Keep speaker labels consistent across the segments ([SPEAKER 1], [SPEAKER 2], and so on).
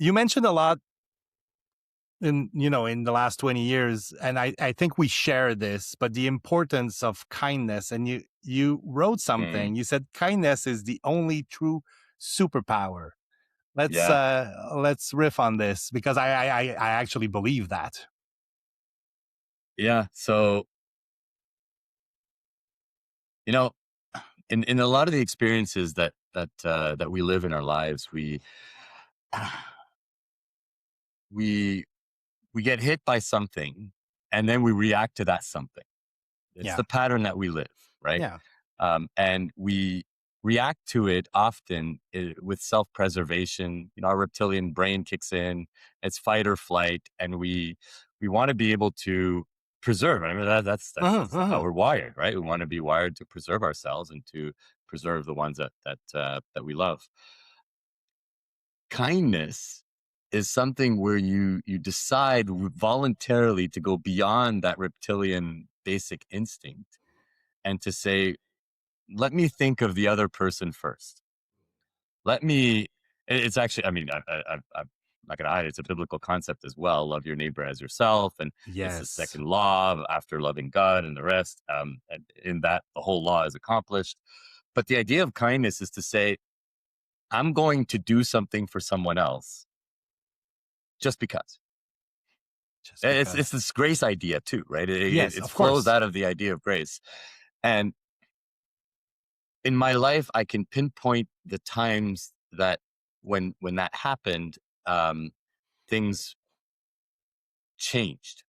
[SPEAKER 1] You mentioned a lot in the last 20 years, and I think we share this, but the importance of kindness. And you wrote
[SPEAKER 2] Mm,
[SPEAKER 1] something. You said kindness is the only true superpower. Let's
[SPEAKER 2] yeah,
[SPEAKER 1] uh let's riff on this because I actually believe that.
[SPEAKER 2] yeah. So you know, in a lot of the experiences that we live in our lives, we we get hit by something, and then we react to that something. It's
[SPEAKER 1] Yeah.
[SPEAKER 2] the pattern that we live, right?
[SPEAKER 1] Yeah.
[SPEAKER 2] And we react to it often with self-preservation. Our reptilian brain kicks in. It's fight or flight, and we want to be able to preserve. I mean,
[SPEAKER 1] Uh-huh,
[SPEAKER 2] that's how
[SPEAKER 1] uh-huh.
[SPEAKER 2] we're wired, right? We want to be wired to preserve ourselves and to preserve the ones that we love. Kindness is something where you decide voluntarily to go beyond that reptilian basic instinct and to say, let me think of the other person first. Let me. It's actually, I mean, I'm not gonna hide. It's a biblical concept as well. Love your neighbor as yourself, and it's the
[SPEAKER 1] Yes.
[SPEAKER 2] second law after loving God and the rest. And in that, the whole law is accomplished. But the idea of kindness is to say, I'm going to do something for someone else just because.
[SPEAKER 1] Just
[SPEAKER 2] It's
[SPEAKER 1] because.
[SPEAKER 2] this grace idea too, right?
[SPEAKER 1] Yes,
[SPEAKER 2] It
[SPEAKER 1] of
[SPEAKER 2] flows
[SPEAKER 1] course.
[SPEAKER 2] out of the idea of grace. And in my life, I can pinpoint the times that when that happened, things changed.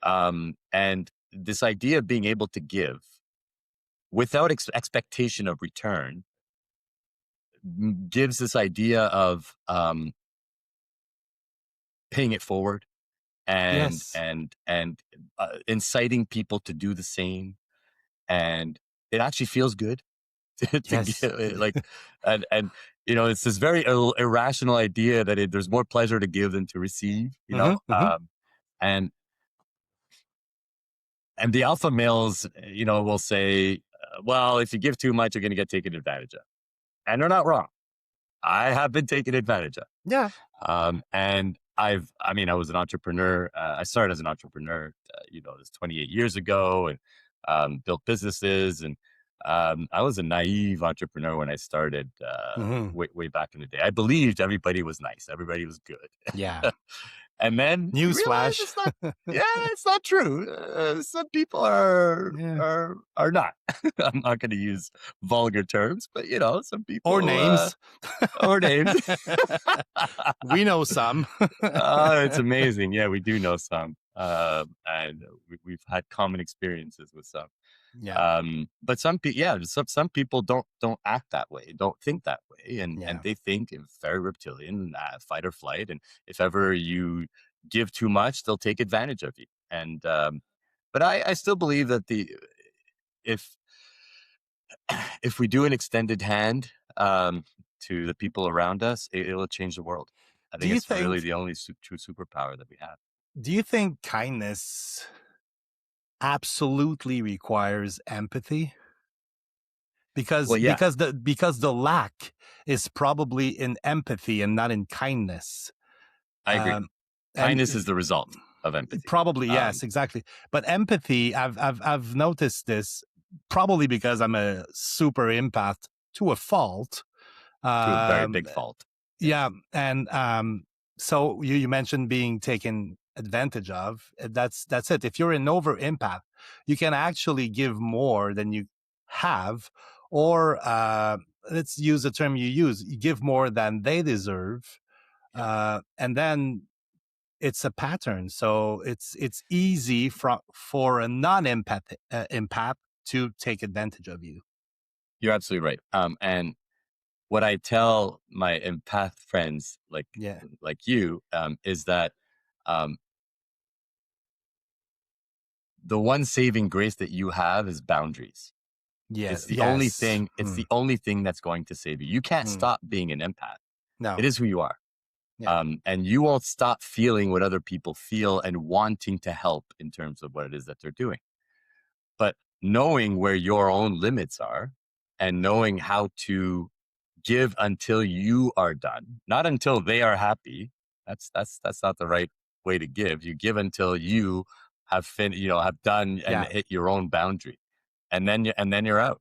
[SPEAKER 2] And this idea of being able to give without expectation of return gives this idea of paying it forward and
[SPEAKER 1] Yes.
[SPEAKER 2] inciting people to do the same. And it actually feels good to
[SPEAKER 1] Yes.
[SPEAKER 2] give, and it's this very irrational idea that there's more pleasure to give than to receive.
[SPEAKER 1] Hmm, hmm.
[SPEAKER 2] And and the alpha males, will say, well, if you give too much, you're going to get taken advantage of, and they're not wrong. I have been taken advantage of.
[SPEAKER 1] Yeah.
[SPEAKER 2] And I was an entrepreneur. I started as an entrepreneur, this 28 years ago, and built businesses. And I was a naive entrepreneur when I started
[SPEAKER 1] Hmm.
[SPEAKER 2] way back in the day. I believed everybody was nice, everybody was good.
[SPEAKER 1] Yeah.
[SPEAKER 2] And then you realize
[SPEAKER 1] Newsflash.
[SPEAKER 2] it's not. Yeah, it's not true. Some people are
[SPEAKER 1] Yeah.
[SPEAKER 2] are not. I'm not going to use vulgar terms, but some
[SPEAKER 1] Or
[SPEAKER 2] people
[SPEAKER 1] names.
[SPEAKER 2] or names.
[SPEAKER 1] We know some.
[SPEAKER 2] It's amazing. Yeah, we do know some, and we've had common experiences with some.
[SPEAKER 1] Yeah.
[SPEAKER 2] But some people, yeah, some people don't act that way, don't think that way, and
[SPEAKER 1] Yeah.
[SPEAKER 2] they think it's very reptilian, fight or flight, and if ever you give too much, they'll take advantage of you. And but I still believe that the if if we do an extended hand to the people around us, it will change the world. I
[SPEAKER 1] Do
[SPEAKER 2] think
[SPEAKER 1] you
[SPEAKER 2] it's really
[SPEAKER 1] think
[SPEAKER 2] the only true superpower that we have.
[SPEAKER 1] do you think kindness absolutely requires empathy?
[SPEAKER 2] Well, yeah,
[SPEAKER 1] Because the lack is probably in empathy and not in kindness.
[SPEAKER 2] I agree.
[SPEAKER 1] Um, and
[SPEAKER 2] Kindness is the result of empathy.
[SPEAKER 1] probably
[SPEAKER 2] Um,
[SPEAKER 1] yes, exactly. But empathy, I've noticed this probably because I'm a super empath to a fault.
[SPEAKER 2] to a very
[SPEAKER 1] Um,
[SPEAKER 2] big fault.
[SPEAKER 1] yeah,
[SPEAKER 2] Yes.
[SPEAKER 1] and so you mentioned being taken advantage of. That's it. If you're an over empath, you can actually give more than you have, or let's use the term you use: you give more than they deserve,
[SPEAKER 2] Yeah.
[SPEAKER 1] and then it's a pattern. So it's easy for a non-empath empath to take advantage of you.
[SPEAKER 2] You're absolutely right. And what I tell my empath friends,
[SPEAKER 1] Yeah.
[SPEAKER 2] like you, is that um, the one saving grace that you have is boundaries.
[SPEAKER 1] Yeah.
[SPEAKER 2] It's the only
[SPEAKER 1] Yes.
[SPEAKER 2] thing. It's the only thing that's going to save you. You can't
[SPEAKER 1] Mm.
[SPEAKER 2] stop being an empath. It
[SPEAKER 1] No.
[SPEAKER 2] is who you are.
[SPEAKER 1] Yeah.
[SPEAKER 2] And you won't stop feeling what other people feel and wanting to help in terms of what it is that they're doing. But knowing where your own limits are and knowing how to give until you are done, not until they are happy. That's not the right way to give. You give until you have have done and
[SPEAKER 1] Yeah.
[SPEAKER 2] hit your own boundary, and then you're out.